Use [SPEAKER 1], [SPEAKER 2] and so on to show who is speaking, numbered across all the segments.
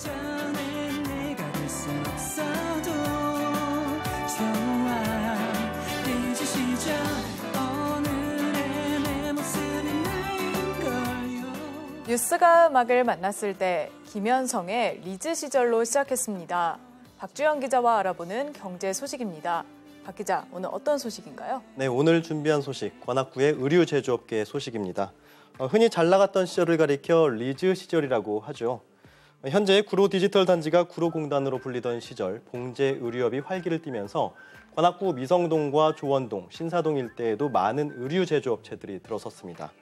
[SPEAKER 1] 예전엔 내가 될 수 없어도 좋아. 잊은 시절 오늘의 내 모습이 나인걸요.
[SPEAKER 2] 뉴스가 음악을 만났을 때 김현성의 리즈 시절로 시작했습니다. 박주영 기자와 알아보는 경제 소식입니다. 박 기자, 오늘 어떤 소식인가요?
[SPEAKER 3] 네, 오늘 준비한 소식, 관악구의 의류 제조업계의 소식입니다. 흔히 잘 나갔던 시절을 가리켜 리즈 시절이라고 하죠. 현재 구로 디지털 단지가 구로공단으로 불리던 시절 봉제 의류업이 활기를 띠면서 관악구 미성동과 조원동, 신사동 일대에도 많은 의류 제조업체들이 들어섰습니다.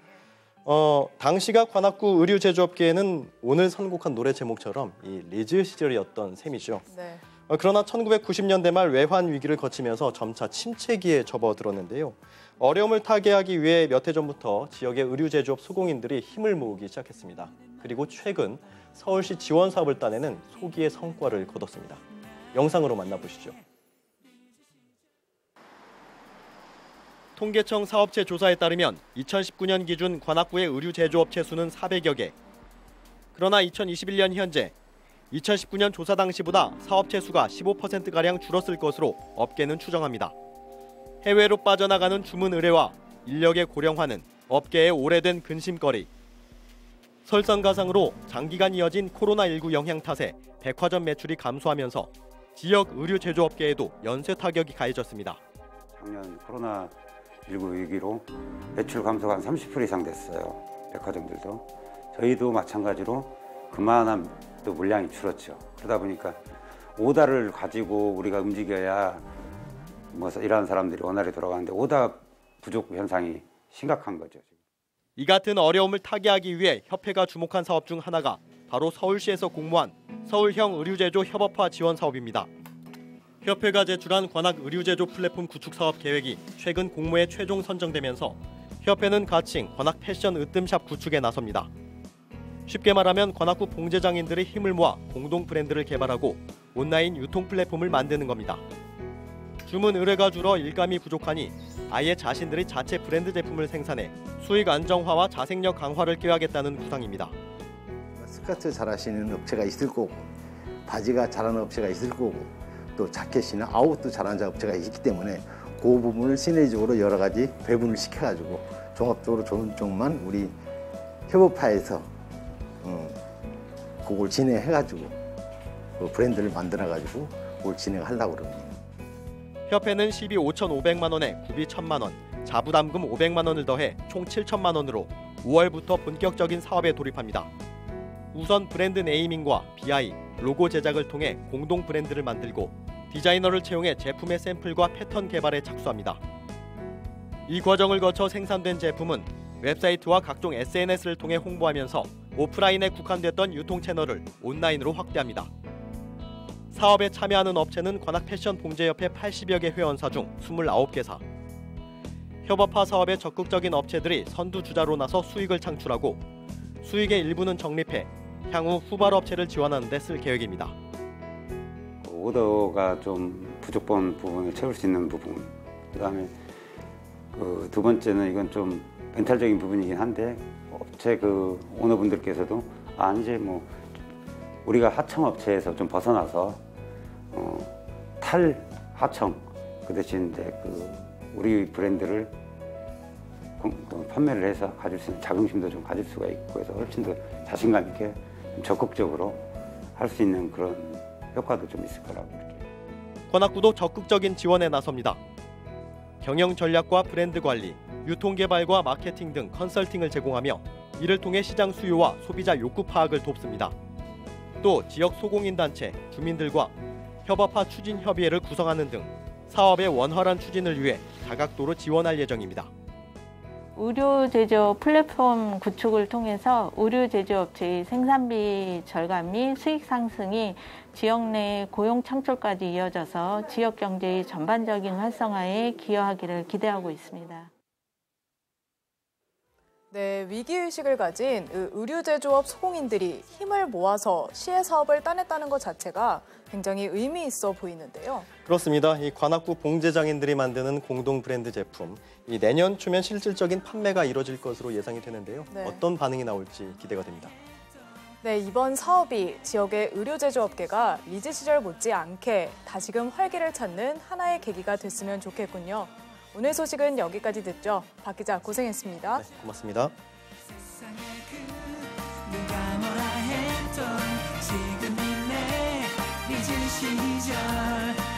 [SPEAKER 3] 당시가 관악구 의류 제조업계에는 오늘 선곡한 노래 제목처럼 이 리즈 시절이었던 셈이죠.
[SPEAKER 2] 네.
[SPEAKER 3] 그러나 1990년대 말 외환 위기를 거치면서 점차 침체기에 접어들었는데요. 어려움을 타개하기 위해 몇 해 전부터 지역의 의류 제조업 소공인들이 힘을 모으기 시작했습니다. 그리고 최근 서울시 지원 사업을 따내는 소기의 성과를 거뒀습니다. 영상으로 만나보시죠. 통계청 사업체 조사에 따르면 2019년 기준 관악구의 의류 제조업체 수는 400여 개. 그러나 2021년 현재 2019년 조사 당시보다 사업체 수가 15%가량 줄었을 것으로 업계는 추정합니다. 해외로 빠져나가는 주문 의뢰와 인력의 고령화는 업계의 오래된 근심거리. 설상가상으로 장기간 이어진 코로나19 영향 탓에 백화점 매출이 감소하면서 지역 의류 제조업계에도 연쇄 타격이 가해졌습니다.
[SPEAKER 4] 작년 코로나19 위기로 매출 감소가 한 30% 이상 됐어요. 백화점들도. 저희도 마찬가지로 그만한 또 물량이 줄었죠. 그러다 보니까 오다를 가지고 우리가 움직여야 뭐 일하는 사람들이 원활히 돌아가는데 오다 부족 현상이 심각한 거죠.
[SPEAKER 3] 이 같은 어려움을 타개하기 위해 협회가 주목한 사업 중 하나가 바로 서울시에서 공모한 서울형 의류제조 협업화 지원 사업입니다. 협회가 제출한 관악 의류제조 플랫폼 구축 사업 계획이 최근 공모에 최종 선정되면서 협회는 가칭 관악 패션 으뜸샵 구축에 나섭니다. 쉽게 말하면 관악구 봉제장인들의 힘을 모아 공동 브랜드를 개발하고 온라인 유통 플랫폼을 만드는 겁니다. 주문 의뢰가 줄어 일감이 부족하니 아예 자신들이 자체 브랜드 제품을 생산해 수익 안정화와 자생력 강화를 꾀하겠다는 구상입니다.
[SPEAKER 5] 스커트 잘하시는 업체가 있을 거고 바지가 잘하는 업체가 있을 거고 또 자켓이나 아웃도 잘하는 업체가 있기 때문에 그 부분을 시너지적으로 여러 가지 배분을 시켜가지고 종합적으로 좋은 쪽만 우리 협업화에서 그걸 진행해가지고 그 브랜드를 만들어가지고 그걸 진행하려고 그럽니다.
[SPEAKER 3] 협회는 시비 5,500만 원에 구비 1,000만 원, 자부담금 500만 원을 더해 총 7천만 원으로 5월부터 본격적인 사업에 돌입합니다. 우선 브랜드 네이밍과 BI, 로고 제작을 통해 공동 브랜드를 만들고 디자이너를 채용해 제품의 샘플과 패턴 개발에 착수합니다. 이 과정을 거쳐 생산된 제품은 웹사이트와 각종 SNS를 통해 홍보하면서 오프라인에 국한됐던 유통 채널을 온라인으로 확대합니다. 사업에 참여하는 업체는 관악 패션 봉제협회 80여 개 회원사 중 29개사. 협업화 사업에 적극적인 업체들이 선두주자로 나서 수익을 창출하고 수익의 일부는 적립해 향후 후발 업체를 지원하는 데 쓸 계획입니다.
[SPEAKER 4] 오더가 좀 부족한 부분을 채울 수 있는 부분, 그다음에 두 번째는 이건 좀 멘탈적인 부분이긴 한데 업체 그 오너분들께서도 이제 뭐 우리가 하청 업체에서 좀 벗어나서 탈하청 그 대신 이제 우리 브랜드를 판매를 해서 가질 수 있는 자긍심도 좀 가질 수가 있고 해서 훨씬 더 자신감 있게 좀 적극적으로 할 수 있는 그런 효과도 좀 있을 거라고 이렇게.
[SPEAKER 3] 관악구도 적극적인 지원에 나섭니다. 경영 전략과 브랜드 관리, 유통 개발과 마케팅 등 컨설팅을 제공하며 이를 통해 시장 수요와 소비자 욕구 파악을 돕습니다. 또 지역 소공인 단체, 주민들과 협업화 추진 협의회를 구성하는 등 사업의 원활한 추진을 위해 다각도로 지원할 예정입니다.
[SPEAKER 6] 의류 제조 플랫폼 구축을 통해서 의류 제조업체의 생산비 절감 및 수익 상승이 지역 내 고용 창출까지 이어져서 지역 경제의 전반적인 활성화에 기여하기를 기대하고 있습니다.
[SPEAKER 2] 네, 위기의식을 가진 의류 제조업 소공인들이 힘을 모아서 시의 사업을 따냈다는 것 자체가 굉장히 의미 있어 보이는데요.
[SPEAKER 3] 그렇습니다. 이 관악구 봉제장인들이 만드는 공동 브랜드 제품, 이 내년 초면 실질적인 판매가 이뤄질 것으로 예상이 되는데요.
[SPEAKER 2] 네.
[SPEAKER 3] 어떤 반응이 나올지 기대가 됩니다.
[SPEAKER 2] 네, 이번 사업이 지역의 의료 제조업계가 리즈 시절 못지않게 다시금 활기를 찾는 하나의 계기가 됐으면 좋겠군요. 오늘 소식은 여기까지 듣죠. 박 기자 고생했습니다.
[SPEAKER 3] 네, 고맙습니다.
[SPEAKER 1] 세상에 누가 뭐라 했던 지금이 내 리즈 시절